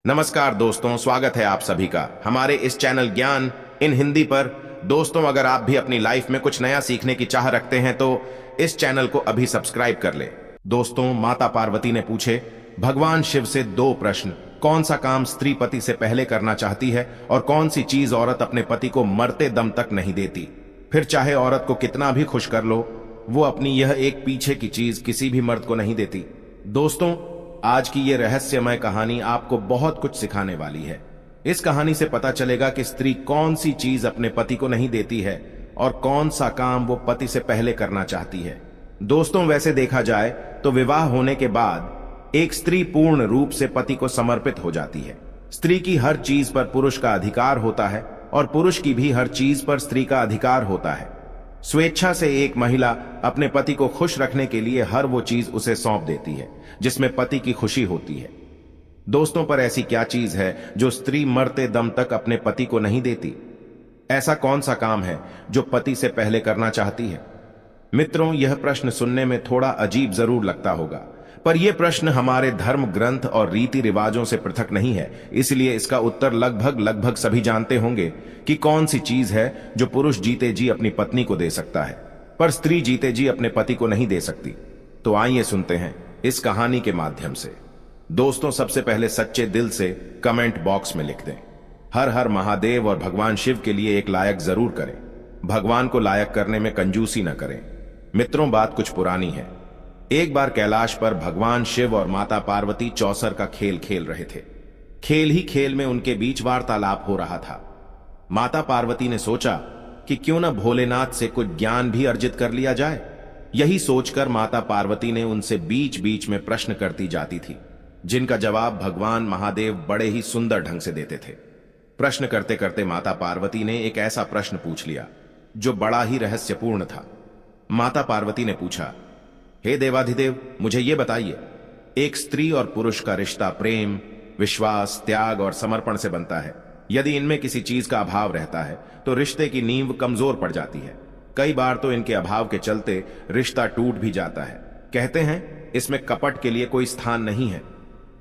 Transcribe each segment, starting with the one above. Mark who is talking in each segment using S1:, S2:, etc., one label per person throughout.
S1: नमस्कार दोस्तों, स्वागत है आप सभी का हमारे इस चैनल ज्ञान इन हिंदी पर। दोस्तों, अगर आप भी अपनी लाइफ में कुछ नया सीखने की चाह रखते हैं तो इस चैनल को अभी सब्सक्राइब कर ले। दोस्तों, माता पार्वती ने पूछे भगवान शिव से दो प्रश्न। कौन सा काम स्त्री पति से पहले करना चाहती है और कौन सी चीज औरत अपने पति को मरते दम तक नहीं देती। फिर चाहे औरत को कितना भी खुश कर लो, वो अपनी यह एक पीछे की चीज किसी भी मर्द को नहीं देती। दोस्तों, आज की ये रहस्यमय कहानी आपको बहुत कुछ सिखाने वाली है। इस कहानी से पता चलेगा कि स्त्री कौन सी चीज अपने पति को नहीं देती है और कौन सा काम वो पति से पहले करना चाहती है। दोस्तों, वैसे देखा जाए तो विवाह होने के बाद एक स्त्री पूर्ण रूप से पति को समर्पित हो जाती है। स्त्री की हर चीज पर पुरुष का अधिकार होता है और पुरुष की भी हर चीज पर स्त्री का अधिकार होता है। स्वेच्छा से एक महिला अपने पति को खुश रखने के लिए हर वो चीज उसे सौंप देती है जिसमें पति की खुशी होती है। दोस्तों, पर ऐसी क्या चीज है जो स्त्री मरते दम तक अपने पति को नहीं देती? ऐसा कौन सा काम है जो पति से पहले करना चाहती है? मित्रों, यह प्रश्न सुनने में थोड़ा अजीब जरूर लगता होगा, पर यह प्रश्न हमारे धर्म ग्रंथ और रीति रिवाजों से पृथक नहीं है। इसलिए इसका उत्तर लगभग सभी जानते होंगे कि कौन सी चीज है जो पुरुष जीते जी अपनी पत्नी को दे सकता है पर स्त्री जीते जी अपने पति को नहीं दे सकती। तो आइए सुनते हैं इस कहानी के माध्यम से। दोस्तों, सबसे पहले सच्चे दिल से कमेंट बॉक्स में लिख दें, हर हर महादेव, और भगवान शिव के लिए एक लायक जरूर करें। भगवान को लायक करने में कंजूसी न करें। मित्रों, बात कुछ पुरानी है। एक बार कैलाश पर भगवान शिव और माता पार्वती चौसर का खेल खेल रहे थे। खेल ही खेल में उनके बीच वार्तालाप हो रहा था। माता पार्वती ने सोचा कि क्यों न भोलेनाथ से कुछ ज्ञान भी अर्जित कर लिया जाए। यही सोचकर माता पार्वती ने उनसे बीच बीच में प्रश्न करती जाती थी, जिनका जवाब भगवान महादेव बड़े ही सुंदर ढंग से देते थे। प्रश्न करते करते माता पार्वती ने एक ऐसा प्रश्न पूछ लिया जो बड़ा ही रहस्यपूर्ण था। माता पार्वती ने पूछा, हे देवाधिदेव, मुझे यह बताइए, एक स्त्री और पुरुष का रिश्ता प्रेम, विश्वास, त्याग और समर्पण से बनता है। यदि इनमें किसी चीज का अभाव रहता है तो रिश्ते की नींव कमजोर पड़ जाती है। कई बार तो इनके अभाव के चलते रिश्ता टूट भी जाता है। कहते हैं इसमें कपट के लिए कोई स्थान नहीं है।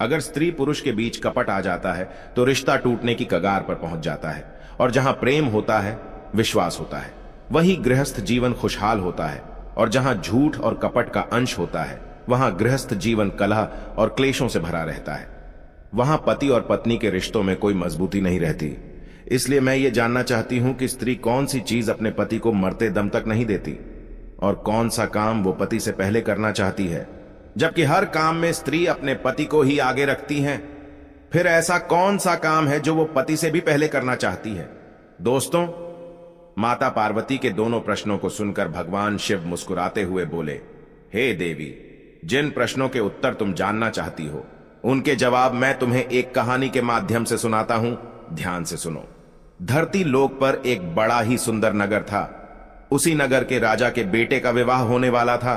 S1: अगर स्त्री पुरुष के बीच कपट आ जाता है तो रिश्ता टूटने की कगार पर पहुंच जाता है, और जहां प्रेम होता है, विश्वास होता है, वही गृहस्थ जीवन खुशहाल होता है। और जहां झूठ और कपट का अंश होता है, वहां गृहस्थ जीवन कलह और क्लेशों से भरा रहता है। वहां पति और पत्नी के रिश्तों में कोई मजबूती नहीं रहती। इसलिए मैं ये जानना चाहती हूं कि स्त्री कौन सी चीज अपने पति को मरते दम तक नहीं देती और कौन सा काम वो पति से पहले करना चाहती है, जबकि हर काम में स्त्री अपने पति को ही आगे रखती हैं। फिर ऐसा कौन सा काम है जो वो पति से भी पहले करना चाहती है? दोस्तों, माता पार्वती के दोनों प्रश्नों को सुनकर भगवान शिव मुस्कुराते हुए बोले, हे देवी, जिन प्रश्नों के उत्तर तुम जानना चाहती हो उनके जवाब मैं तुम्हें एक कहानी के माध्यम से सुनाता हूं। ध्यान से सुनो। धरती लोक पर एक बड़ा ही सुंदर नगर था। उसी नगर के राजा के बेटे का विवाह होने वाला था।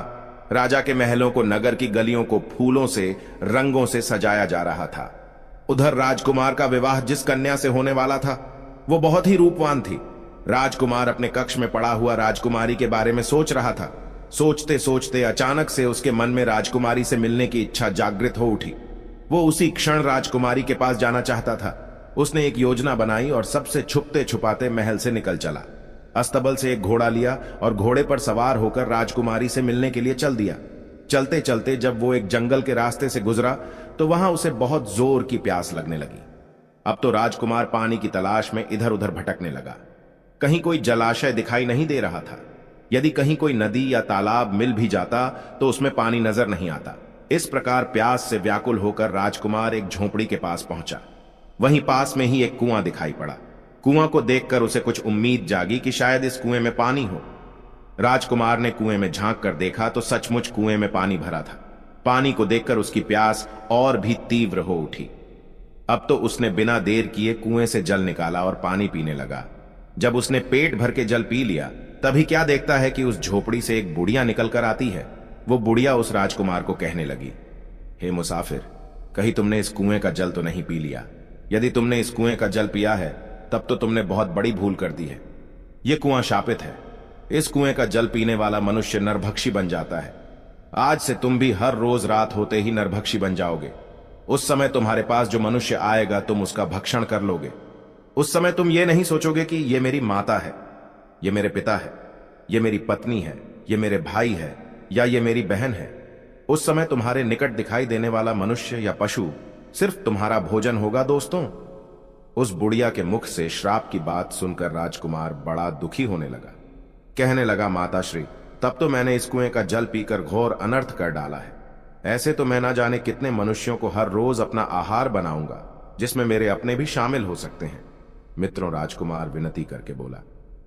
S1: राजा के महलों को, नगर की गलियों को फूलों से, रंगों से सजाया जा रहा था। उधर राजकुमार का विवाह जिस कन्या से होने वाला था वो बहुत ही रूपवान थी। राजकुमार अपने कक्ष में पड़ा हुआ राजकुमारी के बारे में सोच रहा था। सोचते सोचते अचानक से उसके मन में राजकुमारी से मिलने की इच्छा जागृत हो उठी। वो उसी क्षण राजकुमारी के पास जाना चाहता था। उसने एक योजना बनाई और सबसे छुपते छुपाते महल से निकल चला। अस्तबल से एक घोड़ा लिया और घोड़े पर सवार होकर राजकुमारी से मिलने के लिए चल दिया। चलते चलते जब वो एक जंगल के रास्ते से गुजरा तो वहां उसे बहुत जोर की प्यास लगने लगी। अब तो राजकुमार पानी की तलाश में इधर उधर भटकने लगा। कहीं कोई जलाशय दिखाई नहीं दे रहा था। यदि कहीं कोई नदी या तालाब मिल भी जाता तो उसमें पानी नजर नहीं आता। इस प्रकार प्यास से व्याकुल होकर राजकुमार एक झोपड़ी के पास पहुंचा। वहीं पास में ही एक कुआं दिखाई पड़ा। कुआं को देखकर उसे कुछ उम्मीद जागी कि शायद इस कुएं में पानी हो। राजकुमार ने कुएं में झांक कर देखा तो सचमुच कुएं में पानी भरा था। पानी को देखकर उसकी प्यास और भी तीव्र हो उठी। अब तो उसने बिना देर किए कुएं से जल निकाला और पानी पीने लगा। जब उसने पेट भर के जल पी लिया तभी क्या देखता है कि उस झोपड़ी से एक बुढ़िया निकल कर आती है। वो बुढ़िया उस राजकुमार को कहने लगी, हे मुसाफिर, कहीं तुमने इस कुएं का जल तो नहीं पी लिया? यदि तुमने इस कुएं का जल पिया है तब तो तुमने बहुत बड़ी भूल कर दी है। यह कुआं शापित है। इस कुएं का जल पीने वाला मनुष्य नरभक्षी बन जाता है। आज से तुम भी हर रोज रात होते ही नरभक्षी बन जाओगे। उस समय तुम्हारे पास जो मनुष्य आएगा तुम उसका भक्षण कर लोगे। उस समय तुम ये नहीं सोचोगे कि ये मेरी माता है, ये मेरे पिता है, ये मेरी पत्नी है, ये मेरे भाई है या ये मेरी बहन है। उस समय तुम्हारे निकट दिखाई देने वाला मनुष्य या पशु सिर्फ तुम्हारा भोजन होगा। दोस्तों, उस बुढ़िया के मुख से श्राप की बात सुनकर राजकुमार बड़ा दुखी होने लगा। कहने लगा, माताश्री, तब तो मैंने इस कुएं का जल पीकर घोर अनर्थ कर डाला है। ऐसे तो मैं ना जाने कितने मनुष्यों को हर रोज अपना आहार बनाऊंगा, जिसमें मेरे अपने भी शामिल हो सकते हैं। मित्रों, राजकुमार विनती करके बोला,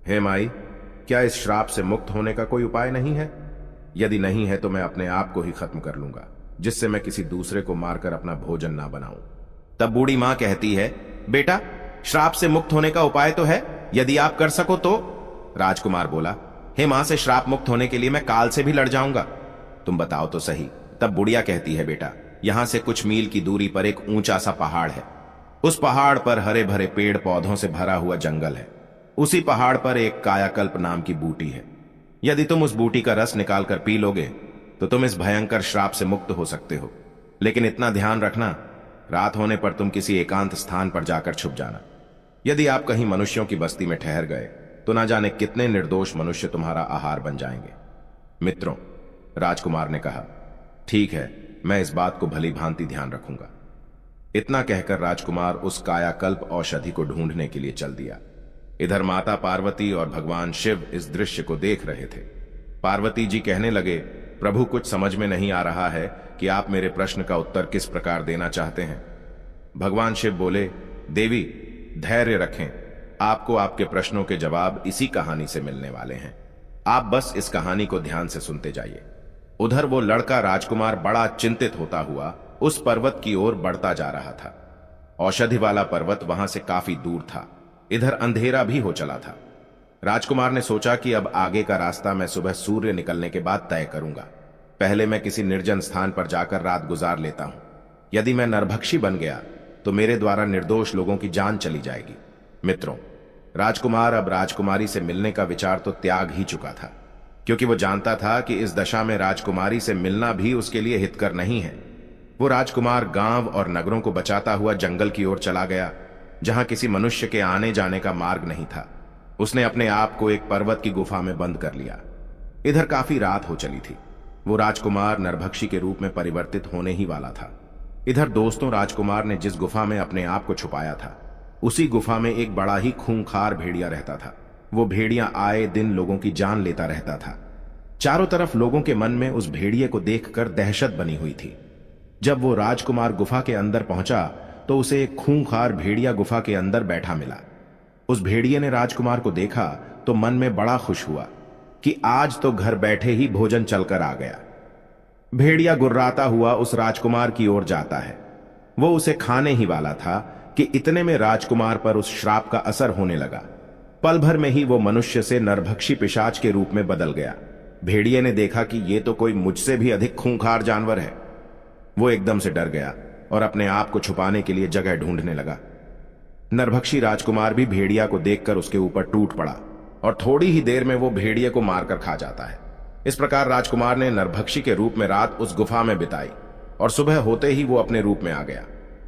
S1: हे माई, क्या इस श्राप से मुक्त होने का कोई उपाय नहीं है? यदि नहीं है तो मैं अपने आप को ही खत्म कर लूंगा, जिससे मैं किसी दूसरे को मारकर अपना भोजन ना बनाऊं। तब बूढ़ी मां कहती है, बेटा, श्राप से मुक्त होने का उपाय तो है, यदि आप कर सको तो। राजकुमार बोला, हे मां, से श्राप मुक्त होने के लिए मैं काल से भी लड़ जाऊंगा, तुम बताओ तो सही। तब बुढ़िया कहती है, बेटा, यहां से कुछ मील की दूरी पर एक ऊंचा सा पहाड़ है। उस पहाड़ पर हरे भरे पेड़ पौधों से भरा हुआ जंगल है। उसी पहाड़ पर एक कायाकल्प नाम की बूटी है। यदि तुम उस बूटी का रस निकालकर पी लोगे तो तुम इस भयंकर श्राप से मुक्त हो सकते हो। लेकिन इतना ध्यान रखना, रात होने पर तुम किसी एकांत स्थान पर जाकर छुप जाना। यदि आप कहीं मनुष्यों की बस्ती में ठहर गए तो ना जाने कितने निर्दोष मनुष्य तुम्हारा आहार बन जाएंगे। मित्रों, राजकुमार ने कहा, ठीक है, मैं इस बात को भली भांति ध्यान रखूंगा। इतना कहकर राजकुमार उस कायाकल्प औषधि को ढूंढने के लिए चल दिया। इधर माता पार्वती और भगवान शिव इस दृश्य को देख रहे थे। पार्वती जी कहने लगे, प्रभु, कुछ समझ में नहीं आ रहा है कि आप मेरे प्रश्न का उत्तर किस प्रकार देना चाहते हैं। भगवान शिव बोले, देवी, धैर्य रखें, आपको आपके प्रश्नों के जवाब इसी कहानी से मिलने वाले हैं। आप बस इस कहानी को ध्यान से सुनते जाइए। उधर वो लड़का राजकुमार बड़ा चिंतित होता हुआ उस पर्वत की ओर बढ़ता जा रहा था। औषधि वाला पर्वत वहां से काफी दूर था। इधर अंधेरा भी हो चला था। राजकुमार ने सोचा कि अब आगे का रास्ता मैं सुबह सूर्य निकलने के बाद तय करूंगा। पहले मैं किसी निर्जन स्थान पर जाकर रात गुजार लेता हूं। यदि मैं नरभक्षी बन गया तो मेरे द्वारा निर्दोष लोगों की जान चली जाएगी। मित्रों, राजकुमार अब राजकुमारी से मिलने का विचार तो त्याग ही चुका था, क्योंकि वो जानता था कि इस दशा में राजकुमारी से मिलना भी उसके लिए हितकर नहीं है। वो राजकुमार गांव और नगरों को बचाता हुआ जंगल की ओर चला गया, जहां किसी मनुष्य के आने जाने का मार्ग नहीं था। उसने अपने आप को एक पर्वत की गुफा में बंद कर लिया। इधर काफी रात हो चली थी। वो राजकुमार नरभक्षी के रूप में परिवर्तित होने ही वाला था। इधर दोस्तों, राजकुमार ने जिस गुफा में अपने आप को छुपाया था, उसी गुफा में एक बड़ा ही खूंखार भेड़िया रहता था। वो भेड़िया आए दिन लोगों की जान लेता रहता था। चारों तरफ लोगों के मन में उस भेड़िए को देखकर दहशत बनी हुई थी। जब वो राजकुमार गुफा के अंदर पहुंचा तो उसे एक खूंखार भेड़िया गुफा के अंदर बैठा मिला। उस भेड़िए ने राजकुमार को देखा तो मन में बड़ा खुश हुआ कि आज तो घर बैठे ही भोजन चलकर आ गया। भेड़िया गुर्राता हुआ उस राजकुमार की ओर जाता है। वो उसे खाने ही वाला था कि इतने में राजकुमार पर उस श्राप का असर होने लगा। पल भर में ही वो मनुष्य से नरभक्षी पिशाच के रूप में बदल गया। भेड़िए ने देखा कि ये तो कोई मुझसे भी अधिक खूंखार जानवर है। वो एकदम से डर गया और अपने आप को छुपाने के लिए जगह ढूंढने लगा। नरभक्षी राजकुमार भी भेड़िया को देखकर उसके ऊपर टूट पड़ा और थोड़ी ही देर में वो भेड़िए को मारकर खा जाता है। इस प्रकार राजकुमार ने नरभक्षी के रूप में रात उस गुफा में बिताई और सुबह होते ही वो अपने रूप में आ गया।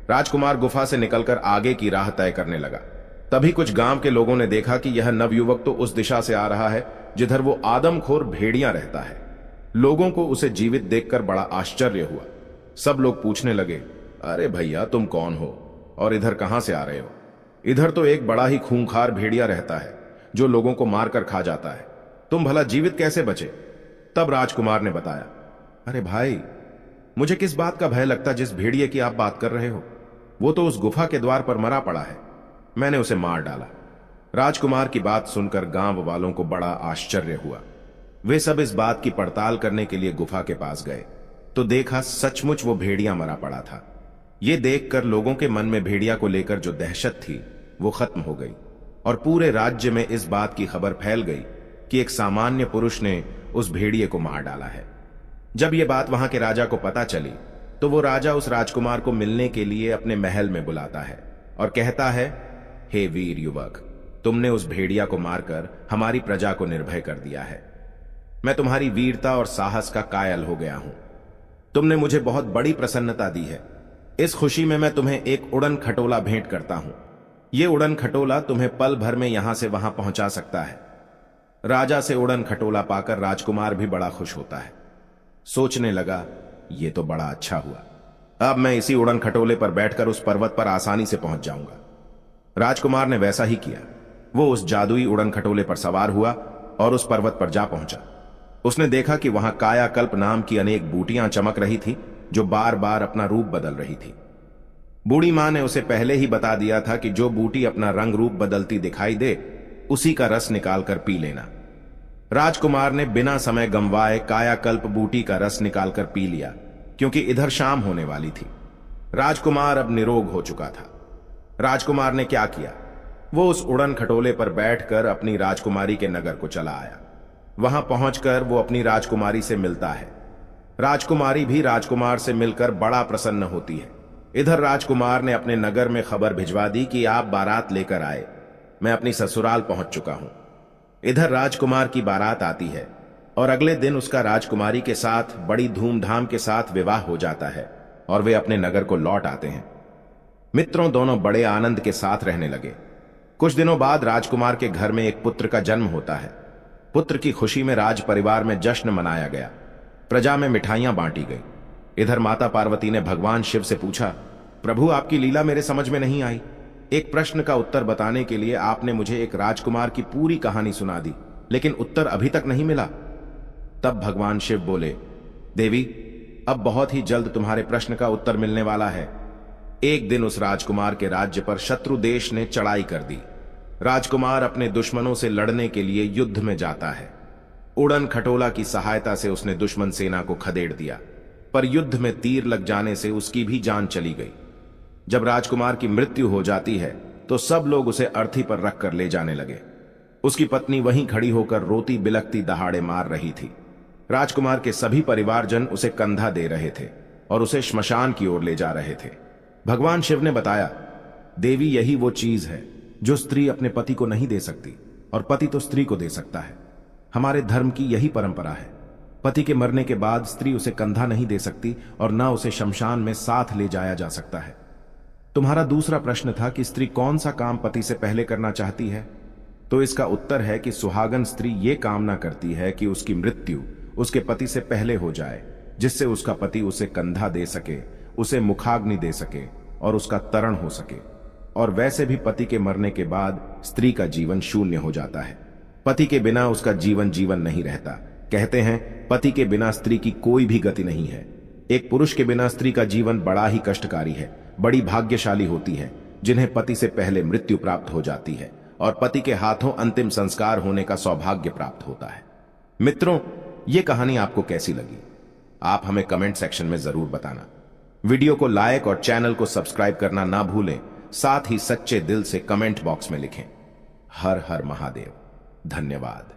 S1: राजकुमार गुफा से निकलकर आगे की राह तय करने लगा। तभी कुछ गांव के लोगों ने देखा कि यह नवयुवक तो उस दिशा से आ रहा है जिधर वो आदमखोर भेड़िया रहता है। लोगों को उसे जीवित देखकर बड़ा आश्चर्य हुआ। सब लोग पूछने लगे, अरे भैया, तुम कौन हो और इधर कहां से आ रहे हो? इधर तो एक बड़ा ही खूंखार भेड़िया रहता है जो लोगों को मारकर खा जाता है। तुम भला जीवित कैसे बचे? तब राजकुमार ने बताया, अरे भाई, मुझे किस बात का भय लगता जिस भेड़िए की आप बात कर रहे हो। वो तो उस गुफा के द्वार पर मरा पड़ा है, मैंने उसे मार डाला। राजकुमार की बात सुनकर गांव वालों को बड़ा आश्चर्य हुआ। वे सब इस बात की पड़ताल करने के लिए गुफा के पास गए तो देखा सचमुच वो भेड़िया मरा पड़ा था। ये देखकर लोगों के मन में भेड़िया को लेकर जो दहशत थी वो खत्म हो गई और पूरे राज्य में इस बात की खबर फैल गई कि एक सामान्य पुरुष ने उस भेड़िए को मार डाला है। जब ये बात वहां के राजा को पता चली तो वो राजा उस राजकुमार को मिलने के लिए अपने महल में बुलाता है और कहता है, हे वीर युवक, तुमने उस भेड़िया को मारकर हमारी प्रजा को निर्भय कर दिया है। मैं तुम्हारी वीरता और साहस का कायल हो गया हूं। तुमने मुझे बहुत बड़ी प्रसन्नता दी है। इस खुशी में मैं तुम्हें एक उड़न खटोला भेंट करता हूं। ये उड़न खटोला तुम्हें पल भर में यहां से वहां पहुंचा सकता है। राजा से उड़न खटोला पाकर राजकुमार भी बड़ा खुश होता है। सोचने लगा, ये तो बड़ा अच्छा हुआ। अब मैं इसी उड़न खटोले पर बैठकर उस पर्वत पर आसानी से पहुंच जाऊंगा। राजकुमार ने वैसा ही किया। वो उस जादुई उड़न खटोले पर सवार हुआ और उस पर्वत पर जा पहुंचा। उसने देखा कि वहां कायाकल्प नाम की अनेक बूटियां चमक रही थी जो बार बार अपना रूप बदल रही थी। बूढ़ी मां ने उसे पहले ही बता दिया था कि जो बूटी अपना रंग रूप बदलती दिखाई दे उसी का रस निकालकर पी लेना। राजकुमार ने बिना समय गंवाए कायाकल्प बूटी का रस निकालकर पी लिया, क्योंकि इधर शाम होने वाली थी। राजकुमार अब निरोग हो चुका था। राजकुमार ने क्या किया, वो उस उड़न खटोले पर बैठकर अपनी राजकुमारी के नगर को चला आया। वहां पहुंचकर वो अपनी राजकुमारी से मिलता है। राजकुमारी भी राजकुमार से मिलकर बड़ा प्रसन्न होती है। इधर राजकुमार ने अपने नगर में खबर भिजवा दी कि आप बारात लेकर आए, मैं अपनी ससुराल पहुंच चुका हूं। इधर राजकुमार की बारात आती है और अगले दिन उसका राजकुमारी के साथ बड़ी धूमधाम के साथ विवाह हो जाता है और वे अपने नगर को लौट आते हैं। मित्रों, दोनों बड़े आनंद के साथ रहने लगे। कुछ दिनों बाद राजकुमार के घर में एक पुत्र का जन्म होता है। पुत्र की खुशी में राज परिवार में जश्न मनाया गया। प्रजा में मिठाइयां बांटी गई। इधर माता पार्वती ने भगवान शिव से पूछा, प्रभु आपकी लीला मेरे समझ में नहीं आई। एक प्रश्न का उत्तर बताने के लिए आपने मुझे एक राजकुमार की पूरी कहानी सुना दी, लेकिन उत्तर अभी तक नहीं मिला। तब भगवान शिव बोले, देवी, अब बहुत ही जल्द तुम्हारे प्रश्न का उत्तर मिलने वाला है। एक दिन उस राजकुमार के राज्य पर शत्रु देश ने चढ़ाई कर दी। राजकुमार अपने दुश्मनों से लड़ने के लिए युद्ध में जाता है। उड़न खटोला की सहायता से उसने दुश्मन सेना को खदेड़ दिया, पर युद्ध में तीर लग जाने से उसकी भी जान चली गई। जब राजकुमार की मृत्यु हो जाती है तो सब लोग उसे अर्थी पर रखकर ले जाने लगे। उसकी पत्नी वहीं खड़ी होकर रोती बिलखती दहाड़े मार रही थी। राजकुमार के सभी परिवारजन उसे कंधा दे रहे थे और उसे श्मशान की ओर ले जा रहे थे। भगवान शिव ने बताया, देवी, यही वो चीज है जो स्त्री अपने पति को नहीं दे सकती और पति तो स्त्री को दे सकता है। हमारे धर्म की यही परंपरा है। पति के मरने के बाद स्त्री उसे कंधा नहीं दे सकती और न उसे शमशान में साथ ले जाया जा सकता है। तुम्हारा दूसरा प्रश्न था कि स्त्री कौन सा काम पति से पहले करना चाहती है, तो इसका उत्तर है कि सुहागन स्त्री ये कामना करती है कि उसकी मृत्यु उसके पति से पहले हो जाए, जिससे उसका पति उसे कंधा दे सके, उसे मुखाग्नि दे सके और उसका तरण हो सके। और वैसे भी पति के मरने के बाद स्त्री का जीवन शून्य हो जाता है। पति के बिना उसका जीवन जीवन नहीं रहता। कहते हैं, पति के बिना स्त्री की कोई भी गति नहीं है। एक पुरुष के बिना स्त्री का जीवन बड़ा ही कष्टकारी है। बड़ी भाग्यशाली होती है जिन्हें पति से पहले मृत्यु प्राप्त हो जाती है और पति के हाथों अंतिम संस्कार होने का सौभाग्य प्राप्त होता है। मित्रों, ये कहानी आपको कैसी लगी? आप हमें कमेंट सेक्शन में जरूर बताना। वीडियो को लाइक और चैनल को सब्सक्राइब करना ना भूलें। साथ ही सच्चे दिल से कमेंट बॉक्स में लिखें, हर हर महादेव। धन्यवाद।